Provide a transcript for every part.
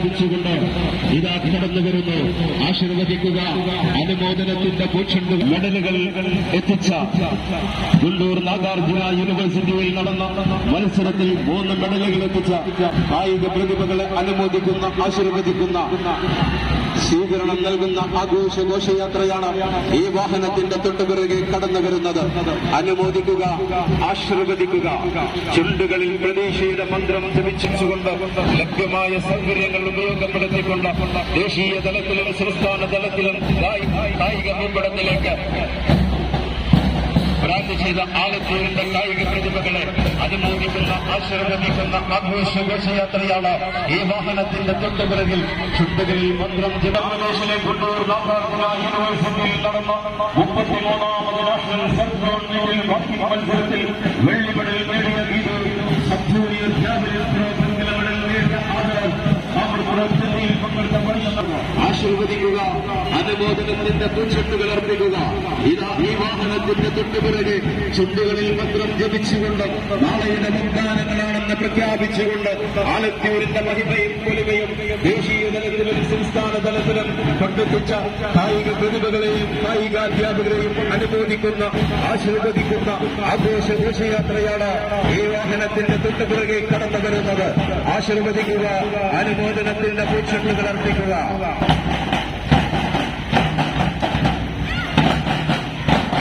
പ്രഖ്യാപിച്ചുകൊണ്ട് ഇതാ കടന്നു വരുന്നു. ആശീർവദിക്കുക. അനുമോദനത്തിന്റെ പൂച്ചെണ്ട് മെഡലുകൾ എത്തിച്ച ഗുണ്ടൂർ നാഗാർജുന യൂണിവേഴ്സിറ്റിയിൽ നടന്ന മത്സരത്തിൽ 3 മെഡലുകൾ എത്തിച്ച കായിക പ്രതിഭകളെ അനുമോദിക്കുന്ന, ആശീർവദിക്കുന്ന, സ്വീകരണം നൽകുന്ന ആഘോഷഘോഷയാത്രയാണ് ഈ വാഹനത്തിന്റെ തൊട്ടുപിറകെ കടന്നു വരുന്നത്. അനുമോദിക്കുക, ആശീർവദിക്കുക. ചുണ്ടുകളിൽ പ്രതീക്ഷയുടെ മന്ത്രം ജപിച്ചുകൊണ്ട് ലഭ്യമായ സൗകര്യങ്ങൾ ഉപയോഗപ്പെടുത്തിക്കൊണ്ട് ദേശീയ തലത്തിലും സംസ്ഥാന തലത്തിലും കായിക ഭൂപടത്തിലേക്ക് ബ്രാൻഡ് ചെയ്ത ആലത്തൂരിന്റെ കായിക പ്രതിഭകളെ അനുമോദിക്കുന്ന, ആശീർവദിക്കുന്ന ആഘോഷഘോഷയാത്രയാണ് ഈ വാഹനത്തിന്റെ തൊട്ടുപിറകിൽ. ചുണ്ടുകളിൽ മന്ത്രം ജനപ്രദേശിലെ ഗുണ്ടൂർ നാഗാർജുന യൂണിവേഴ്സിറ്റിയിൽ നടന്ന 33ാമത് നാഷണൽ സബ് ഗവൺമെന്റിൽ ഹോക്കി മത്സരത്തിൽ വെള്ളി മെഡൽ നേടിയ Geethu, sub junior javelin throw വെങ്കല മെഡൽ നേടിയ ആദർ ആശീർവദിക്കുക. അനുമോദനത്തിന്റെ പൂച്ചെട്ടുകൾ അർപ്പിക്കുക. ഇതാ ഈ വാഹനത്തിന്റെ തൊട്ടുപിറകെ ചുണ്ടുകളിൽ മന്ത്രം ജപിച്ചുകൊണ്ട് നാളെയുടെ വാഗ്ദാനങ്ങളാണെന്ന് പ്രഖ്യാപിച്ചുകൊണ്ട് ആലത്തൂരിന്റെ മഹിമയും പൊലിമയും ദേശീയ തലത്തിലും സംസ്ഥാന തലത്തിലും കൊണ്ടെത്തിച്ച കായിക പ്രതിഭകളെയും കായികാധ്യാപകരെയും അനുമോദിക്കുന്ന, ആശീർവദിക്കുന്ന ആഘോഷഘോഷയാത്രയാണ് ഈ വാഹനത്തിന്റെ തൊട്ടുപിറകെ കടന്നു വരുന്നത്. ആശീർവദിക്കുക. അനുമോദനത്തിന്റെ പൂച്ചെട്ടുകൾ അർപ്പിക്കുക.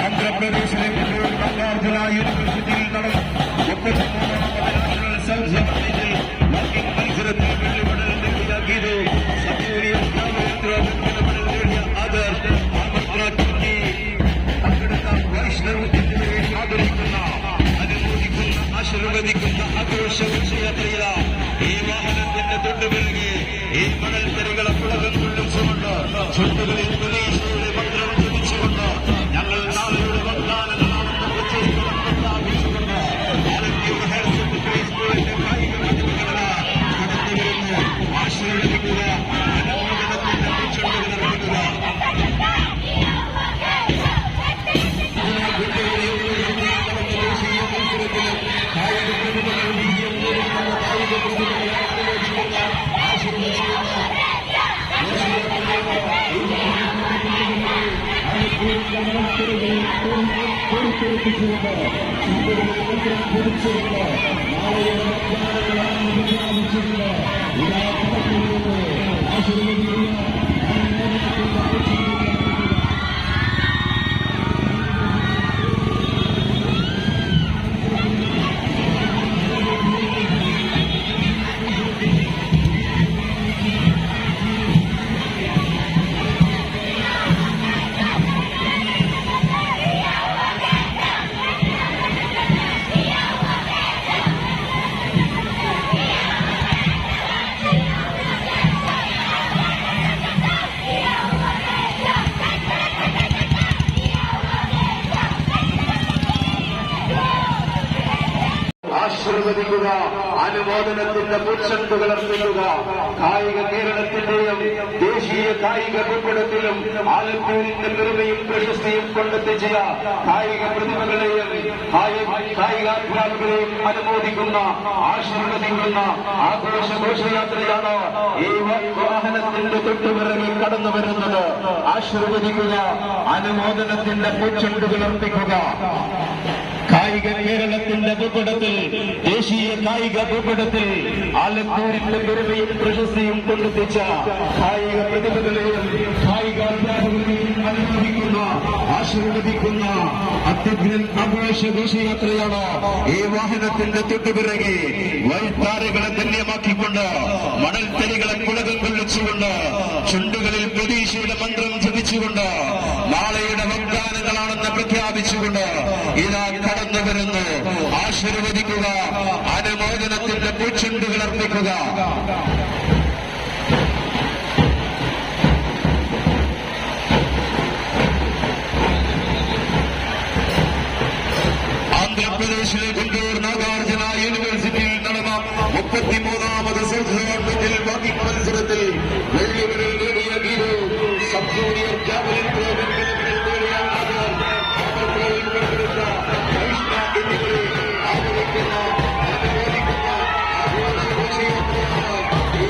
ആന്ധ്രാപ്രദേശിലെ നാഗാർജുന യൂണിവേഴ്സിറ്റിയിൽ നടന്ന 33ാമത് നാഷണൽ സബ് ഗവൺമെന്റിൽ വാക്കിംഗ് മത്സരത്തിൽ വെള്ളി മെഡൽ നേടിയ Geethu, sub junior javelin throw വെങ്കല മെഡൽ നേടിയ ആദർശ്, പങ്കെടുത്ത വൈഷ്ണവ് എന്നിവരെ ആദരിക്കുന്ന, അനുമോദിക്കുന്ന, ആശീർവദിക്കുന്ന ആഘോഷഘോഷയാത്രയില ഈ വാഹനത്തിന്റെ തൊട്ടുപിറകെ ഈ മണൽത്തരികളെ പുളകം കൊള്ളിച്ചുകൊണ്ട് ചുണ്ടുകളിൽ പ്രതീക്ഷയുടെ മന്ത്രം ജപിച്ചുകൊണ്ട് ഞങ്ങൾ നാളെയുടെ വാഗ്ദാനങ്ങളാണെന്ന് പ്രഖ്യാപിച്ചുകൊണ്ട് ആലത്തൂർ ഹയർ സെക്കൻഡറി സ്കൂളിന്റെ കായിക പ്രതിഭകളെ കടന്നു വരുന്നു. ആശീർവദിക്കുക. അനുമോദനത്തിന്റെ പൂച്ചെണ്ടുകൾ അർപ്പിക്കുക. ദേശീയ മത്സരത്തിലും കായിക പ്രതിഭകൾ വിജയം നേടുന്ന കായിക പ്രതിഭകളെ അനുമോദിക്കുന്ന, ആശീർവദിക്കുന്ന കൊടുത്തിരിച്ചുകൊണ്ട് നാളെയുടെ വാഗ്ദാനങ്ങളാണെന്ന് പ്രഖ്യാപിച്ചുകൊണ്ട് ഇതാ കടന്നുവരുന്നു. ആശീർവദിക്കുക. ആശീർവദിക്കുക. അനുമോദനത്തിന്റെ പൂച്ചെണ്ടുകൾ അർപ്പിക്കുക. കായിക കേരളത്തിന്റെയും ദേശീയ കായിക ഭൂപടത്തിലും ആലത്തൂരിന്റെ പെരുമയും പ്രശസ്തിയും കൊണ്ടെത്തിച്ച കായിക പ്രതിഭകളെയും കായികാധ്യാപകരെയും അനുമോദിക്കുന്ന, ആശീർവദിക്കുന്ന ആഘോഷഘോഷയാത്രയാണ് ഈ വാഹനത്തിന്റെ തൊട്ടുപിറകിൽ കടന്നു വരുന്നത്. ആശീർവദിക്കുക. അനുമോദനത്തിന്റെ പൂച്ചെണ്ടുകൾ അർപ്പിക്കുക. കായിക കേരളത്തിന്റെ ഭൂപടത്തിൽ, ദേശീയ കായിക ഭൂപടത്തിൽ ആലത്തൂരിന്റെ പെരുമയും പ്രശസ്തിയും കൊണ്ടെത്തിച്ച കായിക പ്രതിഭകളെയും കായികാധ്യാപകരെയും അനുമോദിക്കുന്ന, ആശീർവദിക്കുന്ന അത്യുഗ്രൻ ആഘോഷഘോഷയാത്രയാണ് ഈ വാഹനത്തിന്റെ തൊട്ടുപിറകെ. വഴിത്താരകളെ ധന്യമാക്കിക്കൊണ്ട്, മണൽത്തരികളെ കുളകം കൊള്ളിച്ചുകൊണ്ട്, ചുണ്ടുകളിൽ പ്രതീക്ഷയുടെ മന്ത്രം ജപിച്ചുകൊണ്ട്, നാളെയുടെ വാഗ്ദാനങ്ങളാണെന്ന് പ്രഖ്യാപിച്ചുകൊണ്ട് ഇതാ കടന്നു വരുന്നു. ആശീർവദിക്കുക. അനുമോദനത്തിന്റെ പൂച്ചെണ്ടുകൾ അർപ്പിക്കുക. ആന്ധ്രാപ്രദേശിലെ ഗുണ്ടൂർ നാഗാർജുന യൂണിവേഴ്സിറ്റിയിൽ നടന്ന 33ാമത് സബ് ഗവൺമെന്റിൽ വാക്കിംഗ് മത്സരത്തിൽ വെള്ളി മെഡൽ നേടിയ Geethu, sub junior javelin throw വെങ്കല മെഡൽ നേടിയ ആദർ, പങ്കെടുത്ത വൈഷ്ണവ് എന്നിവരെ ആദരിക്കുന്ന, അനുമോദിക്കുന്ന ആഘോഷഘോഷയാത്രയാണ് ഈ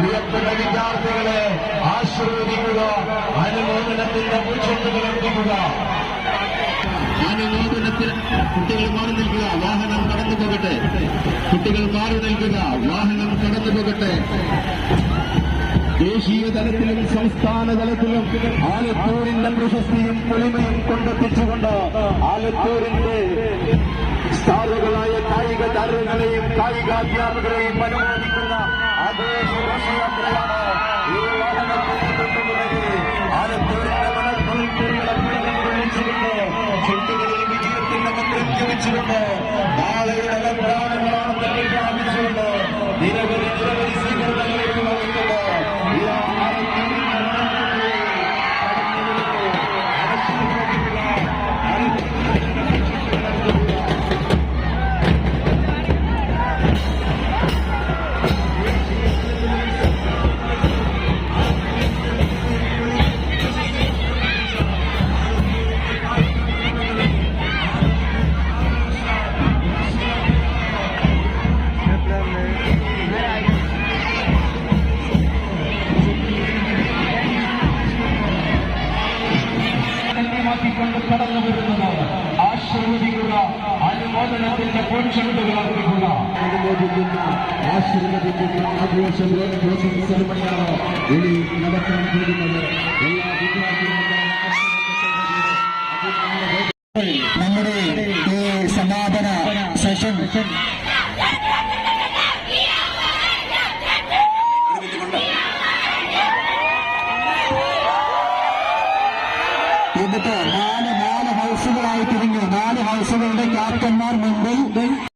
പ്രിയപ്പെട്ട വിദ്യാർത്ഥികളെ ആശീർവദിക്കുക, അനുമോദനത്തിന്റെ മുൻചെണ്ടുകൾ എത്തിക്കുക. അനുമോദനത്തിന് കുട്ടികൾ മാറി നിൽക്കുക, വാഹനം കടന്നു പോകട്ടെ. കുട്ടികൾ മാറി നിൽക്കുക, വാഹനം കടന്നു പോകട്ടെ. ദേശീയ തലത്തിലും സംസ്ഥാന തലത്തിലും ആലത്തൂരിന്റെ പ്രശസ്തിയും പൊലിമയും കൊണ്ടെത്തിച്ചുകൊണ്ട് ആലത്തൂരിന്റെ സ്റ്റാറുകളായ കായിക താരങ്ങളെയും കായികാധ്യാപകരെയും അനുമോദിക്കുന്ന ആഘോഷയാത്രയാണ് ഈ വാഹനത്തിൽ. ആലത്തൂരിന്റെ മനസ്സുകളെ വിളിച്ചുകൊണ്ട് ചുണ്ടുകളിൽ വിജയത്തിന്റെ മന്ത്രം ജപിച്ചുകൊണ്ട് നാളെയുടെ പ്രധാനങ്ങളാണെന്ന് പ്രഖ്യാപിച്ചുകൊണ്ട് നിരവധി സ്വീകരണങ്ങളിലേക്ക് വഹിക്കുന്നത് കൊണ്ട് കടന്നു വരുന്നത്. ആശീർവദിക്കുക, അനുമോദനത്തിന്റെ പൊൻചെണ്ടുകൾ അർപ്പിക്കുക. അനുമോദിക്കുന്ന ആശീർവദിക്കുന്ന ആഘോഷം സെറിമണിയാണ് ഇനി നടക്കാൻ പോകുന്നത്. എല്ലാ വിദ്യാർത്ഥികളും നമ്മുടെ ഈ സമാപന സെഷൻ എന്നിട്ട് നാല് ഹൗസുകളായി തിരിഞ്ഞു. 4 ഹൗസുകളുടെ ക്യാപ്റ്റന്മാർ മുമ്പിൽ